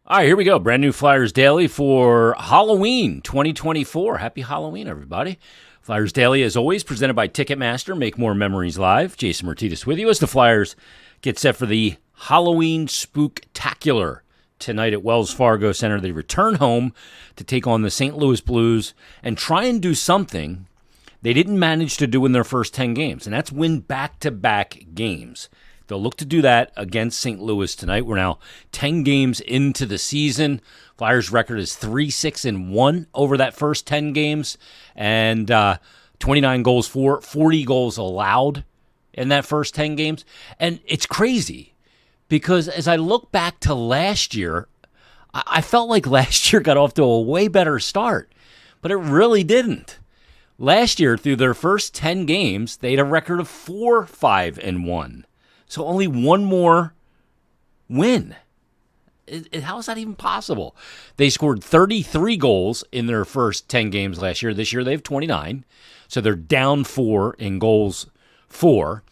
All right, here we go. Brand new Flyers Daily for Halloween 2024. Happy Halloween, everybody. Flyers Daily, as always, presented by Ticketmaster. Make more memories live. Jason Myrtetus with you as the Flyers get set for the Halloween Spooktacular tonight at Wells Fargo Center. They return home to take on the St. Louis Blues and try and do something they didn't manage to do in their first 10 games, and that's win back-to-back games. They'll look to do that against St. Louis tonight. We're now 10 games into the season. Flyers' record is 3-6-1 over that first 10 games, and 29 goals for, 40 goals allowed in that first 10 games. And it's crazy because as I look back to last year, I felt like last year got off to a way better start, but it really didn't. Last year, through their first 10 games, they had a record of 4-5-1. So only one more win. How is that even possible? They scored 33 goals in their first 10 games last year. This year they have 29. So they're down 4 in goals for.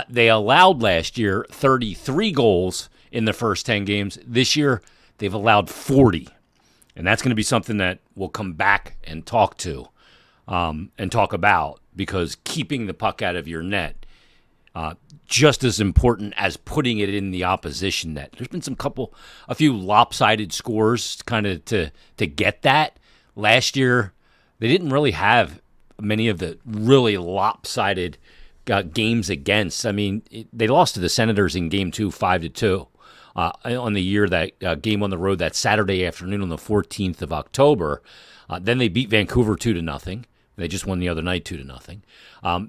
They allowed last year 33 goals in the first 10 games. This year they've allowed 40. And that's going to be something that we'll come back and talk about, because keeping the puck out of your net just as important as putting it in the opposition net. There's been a few lopsided scores kind of to get that. Last year, they didn't really have many of the really lopsided games against. I mean, they lost to the Senators in Game 2, 5-2. On the year, that game on the road that Saturday afternoon on the 14th of October. Then they beat Vancouver 2-0. They just won the other night 2-0.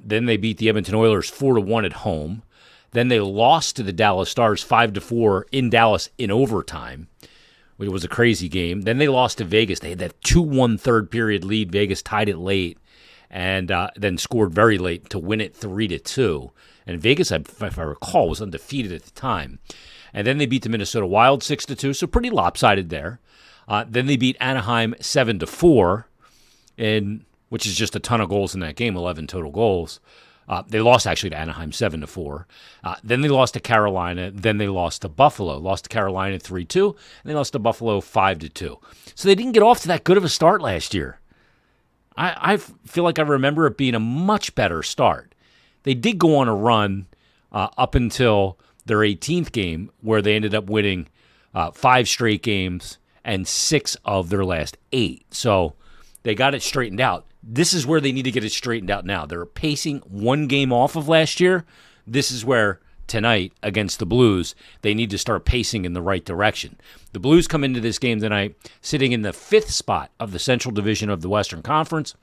Then they beat the Edmonton Oilers 4-1 at home. Then they lost to the Dallas Stars 5-4 in Dallas in overtime, which was a crazy game. Then they lost to Vegas. They had that 2-1 third period lead. Vegas tied it late and then scored very late to win it 3-2. And Vegas, if I recall, was undefeated at the time. And then they beat the Minnesota Wild 6-2, so pretty lopsided there. Then they beat Anaheim 7-4, which is just a ton of goals in that game, 11 total goals. They lost actually to Anaheim 7-4. Then they lost to Carolina. Then they lost to Buffalo. Lost to Carolina 3-2. And they lost to Buffalo 5-2. So they didn't get off to that good of a start last year. I feel like I remember it being a much better start. They did go on a run up until their 18th game, where they ended up winning 5 straight games and 6 of their last 8. So they got it straightened out. This is where they need to get it straightened out now. They're pacing 1 game off of last year. This is where tonight against the Blues, they need to start pacing in the right direction. The Blues come into this game tonight sitting in the 5th spot of the Central Division of the Western Conference.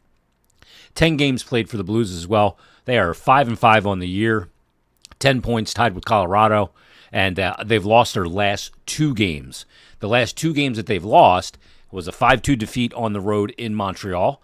10 games played for the Blues as well. They are 5-5 on the year, 10 points tied with Colorado, and they've lost their last 2 games. The last 2 games that they've lost was a 5-2 defeat on the road in Montreal.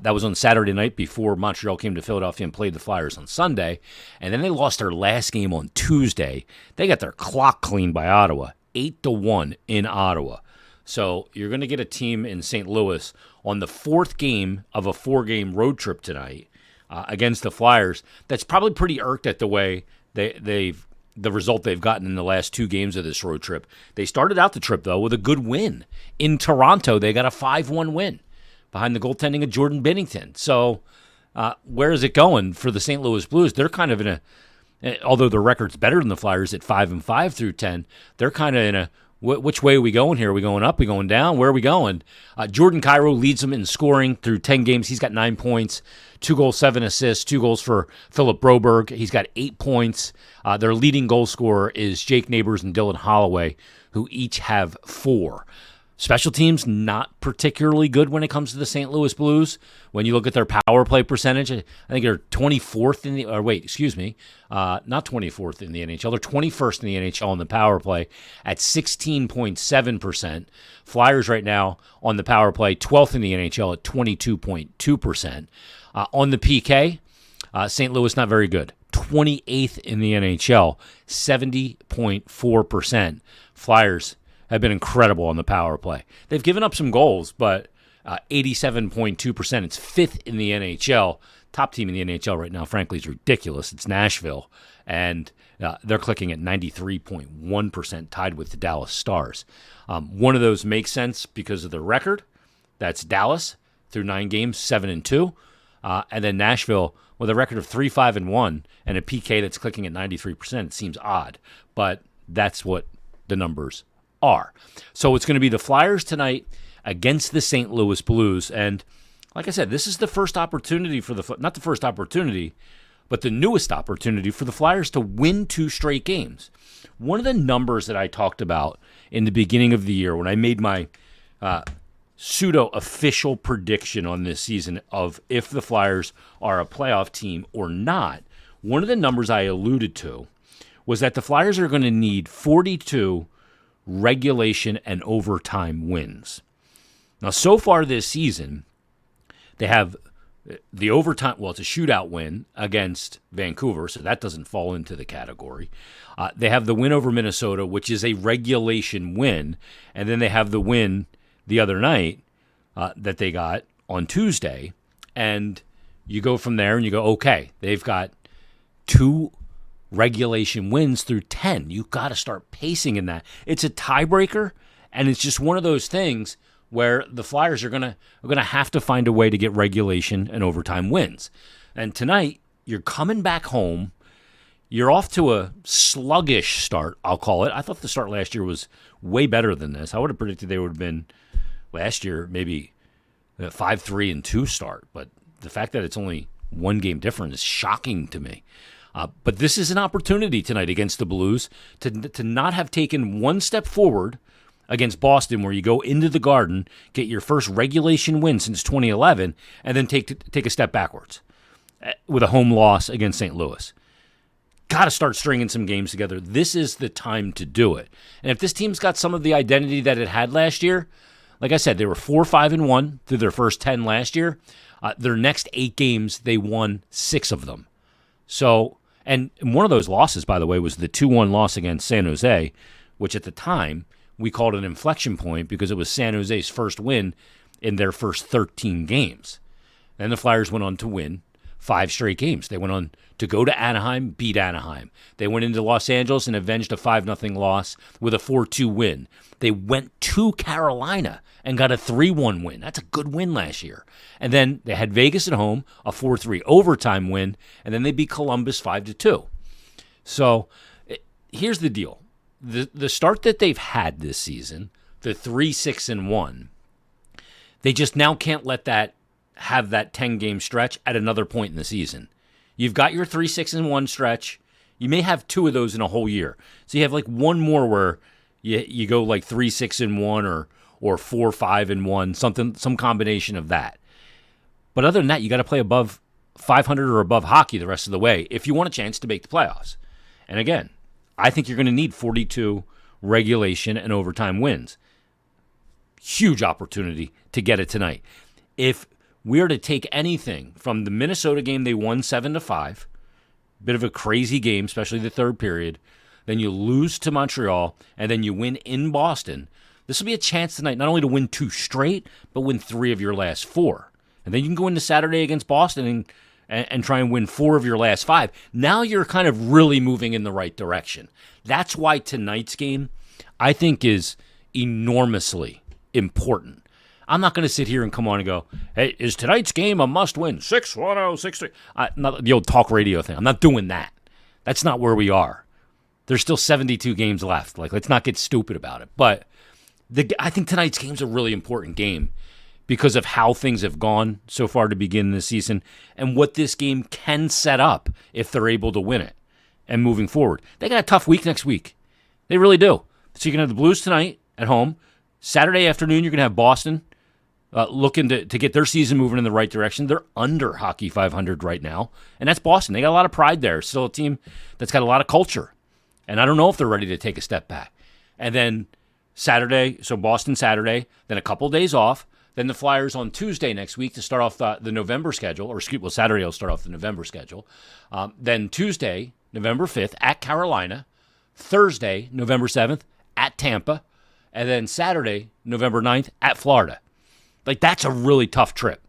That was on Saturday night before Montreal came to Philadelphia and played the Flyers on Sunday. And then they lost their last game on Tuesday. They got their clock cleaned by Ottawa, 8-1 in Ottawa. So you're going to get a team in St. Louis on the 4th game of a 4-game road trip tonight against the Flyers. That's probably pretty irked at the way the result they've gotten in the last 2 games of this road trip. They started out the trip, though, with a good win. In Toronto, they got a 5-1 win behind the goaltending of Jordan Binnington. So where is it going for the St. Louis Blues? They're kind of in although their record's better than the Flyers at 5-5 through 10, they're kind of in a, which way are we going here? Are we going up? Are we going down? Where are we going? Jordan Kyrou leads them in scoring through 10 games. He's got 9 points, 2 goals, 7 assists, 2 goals for Philip Broberg. He's got 8 points. Their leading goal scorer is Jake Neighbors and Dylan Holloway, who each have 4. Special teams, not particularly good when it comes to the St. Louis Blues. When you look at their power play percentage, I think they're 24th in the, or wait, excuse me, not 24th in the NHL. They're 21st in the NHL in the power play at 16.7%. Flyers right now on the power play, 12th in the NHL at 22.2%. On the PK, St. Louis not very good. 28th in the NHL, 70.4%. Flyers have been incredible on the power play. They've given up some goals, but 87.2%. It's 5th in the NHL, top team in the NHL right now, frankly, is ridiculous. It's Nashville, and they're clicking at 93.1%, tied with the Dallas Stars. One of those makes sense because of the record. That's Dallas through 9 games, 7-2. And then Nashville with a record of 3-5-1 and a PK that's clicking at 93%. It seems odd, but that's what the numbers are. So it's going to be the Flyers tonight against the St. Louis Blues. And like I said, this is the first opportunity for not the first opportunity, but the newest opportunity for the Flyers to win 2 straight games. One of the numbers that I talked about in the beginning of the year when I made my pseudo-official prediction on this season of if the Flyers are a playoff team or not, one of the numbers I alluded to was that the Flyers are going to need 42 regulation and overtime wins. Now, so far this season, they have the overtime, well, it's a shootout win against Vancouver, so that doesn't fall into the category. They have the win over Minnesota, which is a regulation win, and then they have the win the other night that they got on Tuesday, and you go from there and you go, okay, they've got 2 regulation wins through 10. You've got to start pacing in that. It's a tiebreaker, and it's just one of those things where the Flyers are gonna have to find a way to get regulation and overtime wins. And tonight, you're coming back home. You're off to a sluggish start, I'll call it. I thought the start last year was way better than this. I would have predicted they would have been last year maybe a 5-3-2 start, but the fact that it's only 1 game different is shocking to me. But this is an opportunity tonight against the Blues to not have taken 1 step forward against Boston, where you go into the Garden, get your first regulation win since 2011, and then take a step backwards with a home loss against St. Louis. Got to start stringing some games together. This is the time to do it. And if this team's got some of the identity that it had last year, like I said, they were 4-5-1 through their first 10 last year. Their next 8 games, they won 6 of them. So, and one of those losses, by the way, was the 2-1 loss against San Jose, which at the time we called an inflection point because it was San Jose's first win in their first 13 games. Then the Flyers went on to win 5 straight games. They went on to go to Anaheim, beat Anaheim. They went into Los Angeles and avenged a 5-0 loss with a 4-2 win. They went to Carolina and got a 3-1 win. That's a good win last year. And then they had Vegas at home, a 4-3 overtime win, and then they beat Columbus 5-2. So here's the deal. The start that they've had this season, the 3-6-1, they just now can't let that have that 10-game stretch at another point in the season. You've got your 3-6-1 stretch. You may have 2 of those in a whole year. So you have like 1 more where you go like 3-6-1 or 4-5-1, some combination of that. But other than that, you got to play above 500 or above hockey the rest of the way if you want a chance to make the playoffs. And again, I think you're going to need 42 regulation and overtime wins. Huge opportunity to get it tonight. If we are to take anything from the Minnesota game, they won 7-5, bit of a crazy game, especially the third period. Then you lose to Montreal, and then you win in Boston. This will be a chance tonight not only to win 2 straight, but win 3 of your last 4. And then you can go into Saturday against Boston and try and win 4 of your last 5. Now you're kind of really moving in the right direction. That's why tonight's game, I think, is enormously important. I'm not going to sit here and come on and go, hey, is tonight's game a must-win? 6-1-0, 6-3. Not the old talk radio thing. I'm not doing that. That's not where we are. There's still 72 games left. Like, let's not get stupid about it. But I think tonight's game's a really important game because of how things have gone so far to begin this season and what this game can set up if they're able to win it and moving forward. They got a tough week next week. They really do. So you're going to have the Blues tonight at home. Saturday afternoon, you're going to have Boston looking to get their season moving in the right direction. They're under Hockey 500 right now, and that's Boston. They got a lot of pride there. Still a team that's got a lot of culture, and I don't know if they're ready to take a step back. And then Saturday, so Boston Saturday, then a couple days off, then the Flyers on Tuesday next week to start off the November schedule, or Saturday will start off the November schedule. Then Tuesday, November 5th, at Carolina. Thursday, November 7th, at Tampa. And then Saturday, November 9th, at Florida. Like, that's a really tough trip.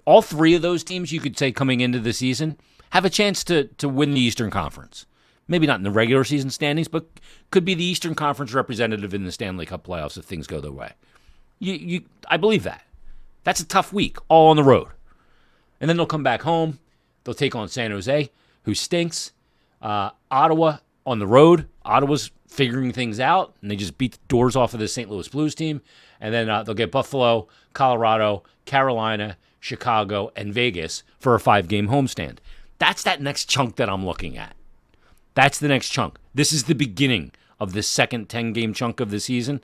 all three of those teams, you could say coming into the season, have a chance to win the Eastern Conference. Maybe not in the regular season standings, but could be the Eastern Conference representative in the Stanley Cup playoffs if things go their way. I believe that. That's a tough week, all on the road. And then they'll come back home. They'll take on San Jose, who stinks. Ottawa on the road. Ottawa's figuring things out, and they just beat the doors off of the St. Louis Blues team. And then they'll get Buffalo, Colorado, Carolina, Chicago, and Vegas for a 5-game homestand. That's that next chunk that I'm looking at. That's the next chunk. This is the beginning of the second 10-game chunk of the season.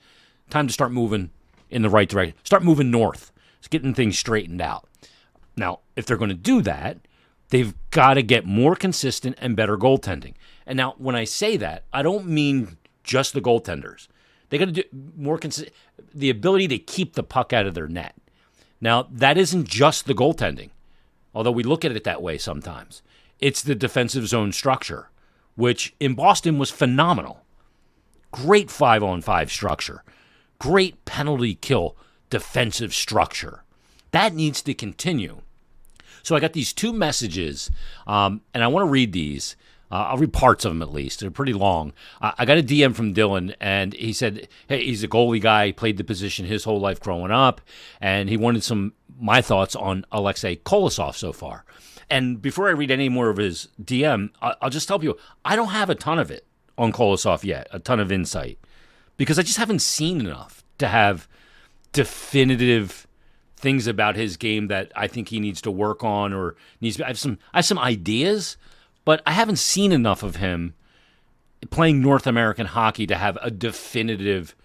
Time to start moving in the right direction. Start moving north. It's getting things straightened out. Now, if they're going to do that, they've got to get more consistent and better goaltending. And now, when I say that, I don't mean just the goaltenders. They got to do more the ability to keep the puck out of their net. Now, that isn't just the goaltending, although we look at it that way sometimes. It's the defensive zone structure, which in Boston was phenomenal. Great 5-on-5 structure. Great penalty kill defensive structure. That needs to continue. So I got these two messages, and I want to read these. I'll read parts of them at least. They're pretty long. I got a DM from Dylan, and he said, hey, he's a goalie guy. He played the position his whole life growing up, and he wanted my thoughts on Alexei Kolosov so far. And before I read any more of his DM, I'll just tell you, I don't have a ton of it on Kolosov yet, a ton of insight, because I just haven't seen enough to have definitive things about his game that I think he needs to work on or needs to. I have some ideas, but I haven't seen enough of him playing North American hockey to have a definitive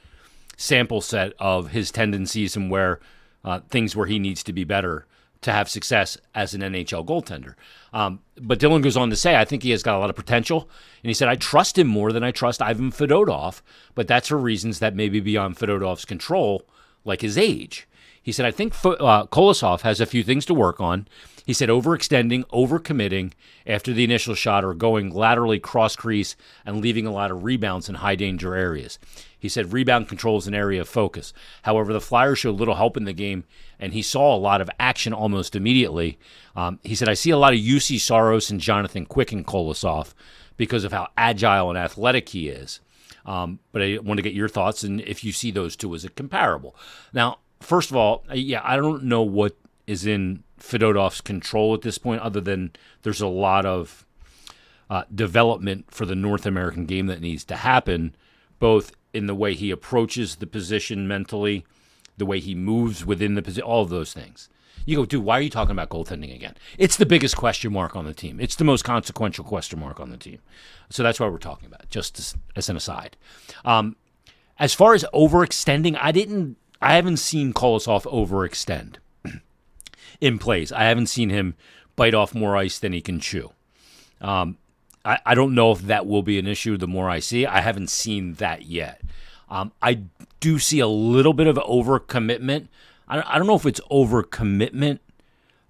sample set of his tendencies and where things where he needs to be better to have success as an NHL goaltender. But Dylan goes on to say, I think he has got a lot of potential. And he said, I trust him more than I trust Ivan Fedotov, but that's for reasons that may be beyond Fedotov's control, like his age. He said, I think Kolosov has a few things to work on. He said overextending, overcommitting after the initial shot or going laterally cross-crease and leaving a lot of rebounds in high-danger areas. He said rebound control is an area of focus. However, the Flyers showed little help in the game, and he saw a lot of action almost immediately. He said, I see a lot of UC Saros and Jonathan Quick in Kolosov because of how agile and athletic he is. But I want to get your thoughts and if you see those two as a comparable. Now, first of all, I don't know what is in Fedotov's control at this point other than there's a lot of development for the North American game that needs to happen, both in the way he approaches the position mentally, the way he moves within the position, all of those things. You go, dude, why are you talking about goaltending again? It's the biggest question mark on the team. It's the most consequential question mark on the team. So that's why we're talking about it, just as an aside. As far as overextending, I haven't seen Kolosov overextend in plays. I haven't seen him bite off more ice than he can chew. I don't know if that will be an issue the more I see. I haven't seen that yet. I do see a little bit of overcommitment. I don't know if it's overcommitment,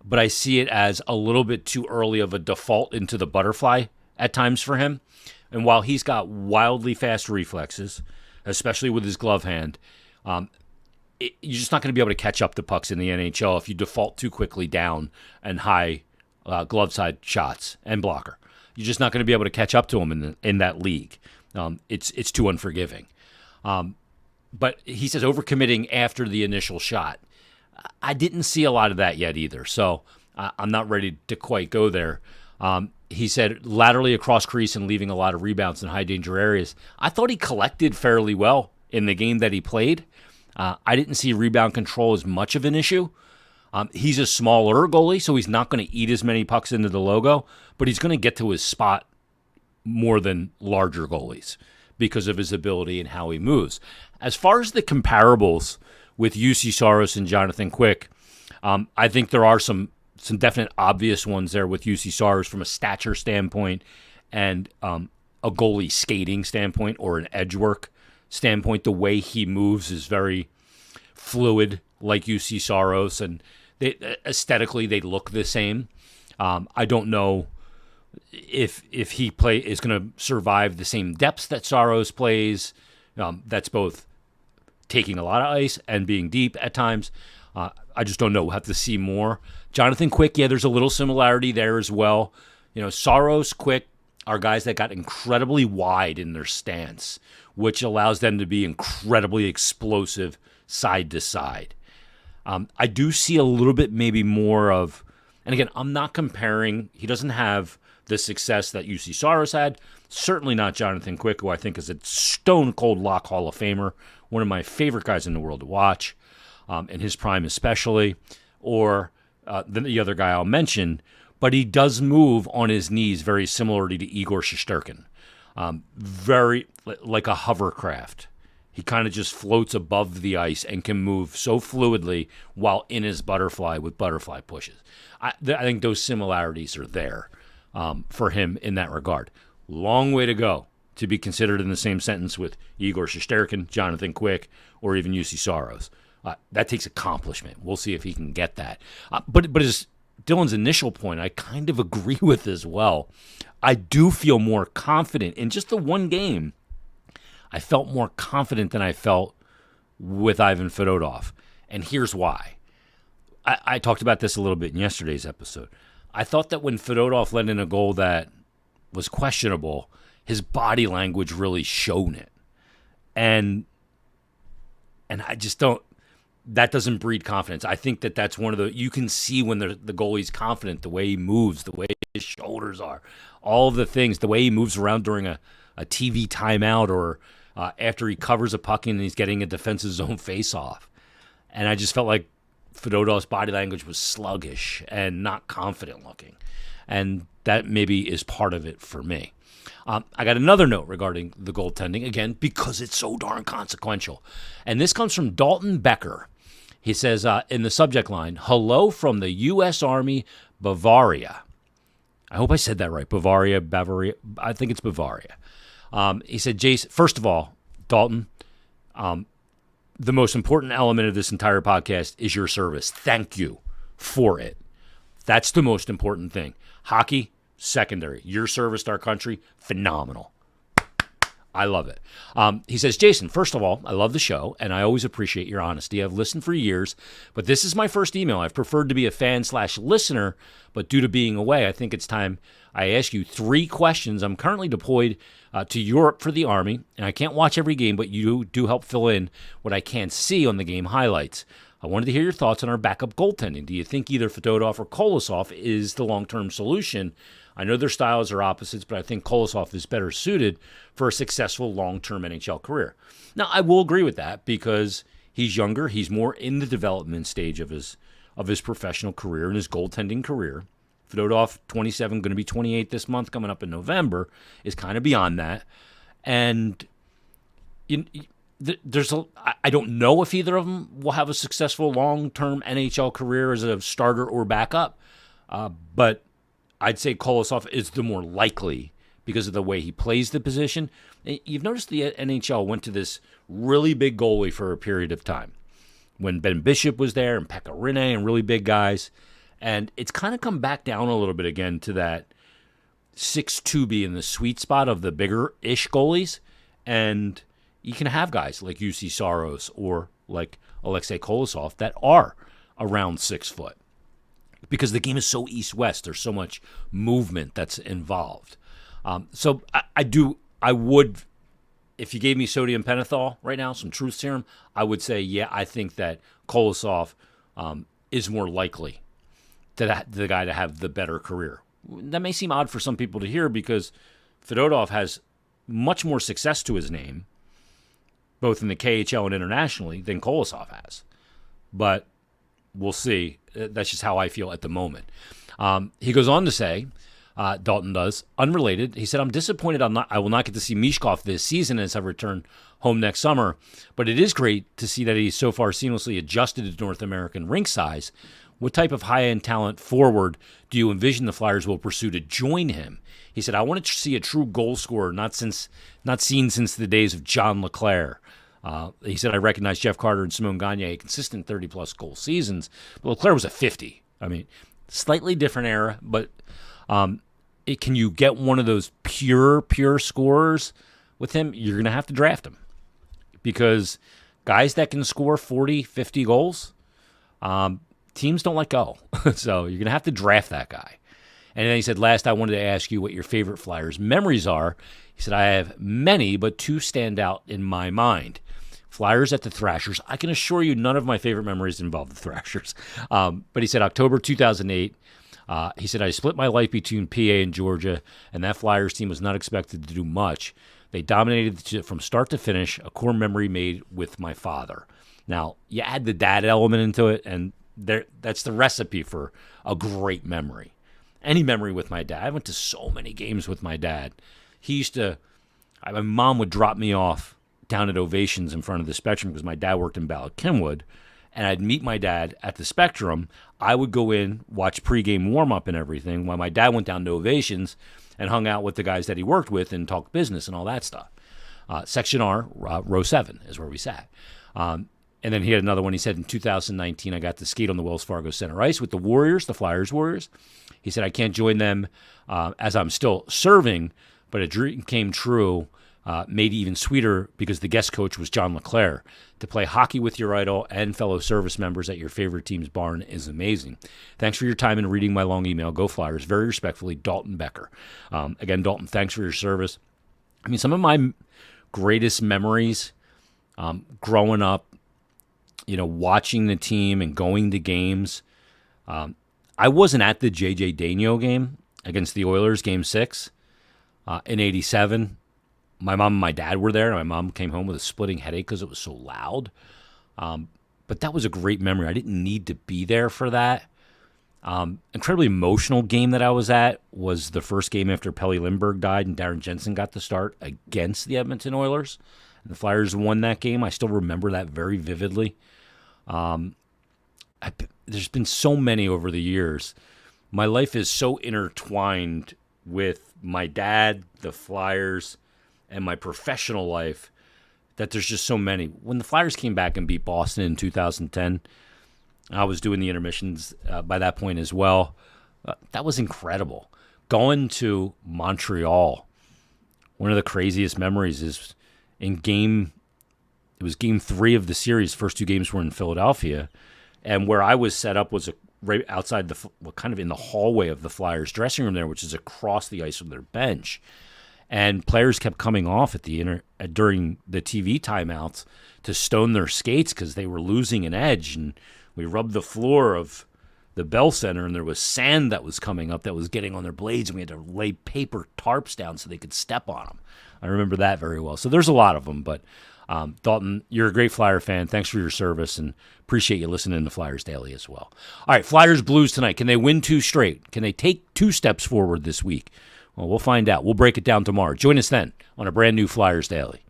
but I see it as a little bit too early of a default into the butterfly at times for him. And while he's got wildly fast reflexes, especially with his glove hand, you're just not going to be able to catch up to pucks in the NHL if you default too quickly down and high glove side shots and blocker. You're just not going to be able to catch up to him in that league. It's too unforgiving. But he says overcommitting after the initial shot. I didn't see a lot of that yet either, so I'm not ready to quite go there. He said laterally across crease and leaving a lot of rebounds in high danger areas. I thought he collected fairly well in the game that he played. I didn't see rebound control as much of an issue. He's a smaller goalie, so he's not going to eat as many pucks into the logo, but he's going to get to his spot more than larger goalies because of his ability and how he moves. As far as the comparables with UC Saros and Jonathan Quick, I think there are some definite obvious ones there with UC Saros from a stature standpoint and a goalie skating standpoint or an edge work standpoint. The way he moves is very fluid like UC Saros, and aesthetically they look the same. I don't know if he is going to survive the same depths that Saros plays. That's both taking a lot of ice and being deep at times. I just don't know. We'll have to see more. Jonathan Quick, yeah, there's a little similarity there as well. Saros, Quick are guys that got incredibly wide in their stance, which allows them to be incredibly explosive side to side. I do see a little bit maybe more of, and again, I'm not comparing. He doesn't have the success that UC Saros had. Certainly not Jonathan Quick, who I think is a stone-cold lock Hall of Famer, one of my favorite guys in the world to watch, in his prime especially, or the other guy I'll mention, but he does move on his knees very similarly to Igor Shesterkin, very like a hovercraft. He kind of just floats above the ice and can move so fluidly while in his butterfly with butterfly pushes. I think those similarities are there for him in that regard. Long way to go to be considered in the same sentence with Igor Shesterkin, Jonathan Quick, or even UC Saros. That takes accomplishment. We'll see if he can get that. But as Dylan's initial point, I kind of agree with as well. I do feel more confident in just the one game. I felt more confident than I felt with Ivan Fedotov. And here's why. I talked about this a little bit in yesterday's episode. I thought that when Fedotov let in a goal that was questionable, his body language really showed it. And I just don't, that doesn't breed confidence. I think that that's one of the, you can see when the goalie's confident, the way he moves, the way his shoulders are, all of the things, the way he moves around during a TV timeout or after he covers a puck and he's getting a defensive zone face-off. And I just felt like Fedotov's body language was sluggish and not confident looking. And that maybe is part of it for me. I got another note regarding the goaltending, again, because it's so darn consequential. And this comes from Dalton Becker. He says in the subject line, "Hello from the U.S. Army, Bavaria." I hope I said that right. Bavaria. I think it's Bavaria. He said, Jason, first of all, Dalton, the most important element of this entire podcast is your service. Thank you for it. That's the most important thing. Hockey, secondary. Your service to our country, phenomenal. I love it. He says, Jason, first of all, I love the show, and I always appreciate your honesty. I've listened for years, but this is my first email. I've preferred to be a fan/listener, but due to being away, I think it's time I ask you 3 questions. I'm currently deployed to Europe for the Army, and I can't watch every game, but you do help fill in what I can't see on the game highlights. I wanted to hear your thoughts on our backup goaltending. Do you think either Fedotov or Kolosov is the long-term solution? I know their styles are opposites, but I think Kolosov is better suited for a successful long-term NHL career. Now, I will agree with that because he's younger. He's more in the development stage of his professional career and his goaltending career. Fedotov, 27, going to be 28 this month, coming up in November, is kind of beyond that. And I don't know if either of them will have a successful long-term NHL career as a starter or backup, but I'd say Kolosov is the more likely because of the way he plays the position. You've noticed the NHL went to this really big goalie for a period of time when Ben Bishop was there and Pekka Rinne and really big guys. And it's kind of come back down a little bit again to that 6'2" being the sweet spot of the bigger-ish goalies. And you can have guys like UC Saros or like Alexei Kolosov that are around 6 foot. Because the game is so east-west, there's so much movement that's involved. So I would, if you gave me sodium pentothal right now, some truth serum, I would say, yeah, I think that Kolosov is more likely to the guy to have the better career. That may seem odd for some people to hear because Fedotov has much more success to his name, both in the KHL and internationally, than Kolosov has. But we'll see. That's just how I feel at the moment. He goes on to say, Dalton does, unrelated, he said, I'm disappointed I will not get to see Mishkov this season as I return home next summer, but it is great to see that he's so far seamlessly adjusted to North American rink size. What type of high-end talent forward do you envision the Flyers will pursue to join him? He said, I want to see a true goal scorer, not seen since the days of John LeClair. He said, I recognize Jeff Carter and Simone Gagne, consistent 30-plus goal seasons, but LeClair was a 50. I mean, slightly different era, but can you get one of those pure scorers with him? You're going to have to draft him because guys that can score 40, 50 goals, teams don't let go. So you're going to have to draft that guy. And then he said, last, I wanted to ask you what your favorite Flyers memories are. He said, I have many, but two stand out in my mind. Flyers at the Thrashers. I can assure you none of my favorite memories involve the Thrashers. But he said October 2008. He said, I split my life between PA and Georgia, and that Flyers team was not expected to do much. They dominated from start to finish, a core memory made with my father. Now, you add the dad element into it, and that's the recipe for a great memory. Any memory with my dad. I went to so many games with my dad. My mom would drop me off down at Ovations in front of the Spectrum because my dad worked in Ballard Kenwood, and I'd meet my dad at the Spectrum. I would go in, watch pregame warm-up and everything, while my dad went down to Ovations and hung out with the guys that he worked with and talked business and all that stuff. Section R, row 7 is where we sat. And then he had another one. He said, in 2019, I got to skate on the Wells Fargo Center Ice with the Warriors, the Flyers Warriors. He said, I can't join them as I'm still serving, but a dream came true, made even sweeter because the guest coach was John LeClaire. To play hockey with your idol and fellow service members at your favorite team's barn is amazing. Thanks for your time and reading my long email. Go Flyers. Very respectfully, Dalton Becker. Again, Dalton, thanks for your service. I mean, some of my greatest memories growing up, watching the team and going to games. I wasn't at the J.J. Daigneault game against the Oilers, Game 6, in 87. My mom and my dad were there, and my mom came home with a splitting headache because it was so loud. But that was a great memory. I didn't need to be there for that. Incredibly emotional game that I was at was the first game after Pelle Lindbergh died and Darren Jensen got the start against the Edmonton Oilers. And the Flyers won that game. I still remember that very vividly. There's been so many over the years. My life is so intertwined with my dad, the Flyers, and my professional life that there's just so many. When the Flyers came back and beat Boston in 2010, I was doing the intermissions by that point as well. That was incredible. Going to Montreal, one of the craziest memories is it was game 3 of the series. First 2 games were in Philadelphia. And where I was set up was right outside kind of in the hallway of the Flyers dressing room there, which is across the ice from their bench. And players kept coming off during the TV timeouts to stone their skates because they were losing an edge. And we rubbed the floor of the Bell Center, and there was sand that was coming up that was getting on their blades, and we had to lay paper tarps down so they could step on them. I remember that very well. So there's a lot of them. But Dalton, you're a great Flyer fan. Thanks for your service, and appreciate you listening to Flyers Daily as well. All right, Flyers Blues tonight. Can they win 2 straight? Can they take 2 steps forward this week? Well, we'll find out. We'll break it down tomorrow. Join us then on a brand new Flyers Daily.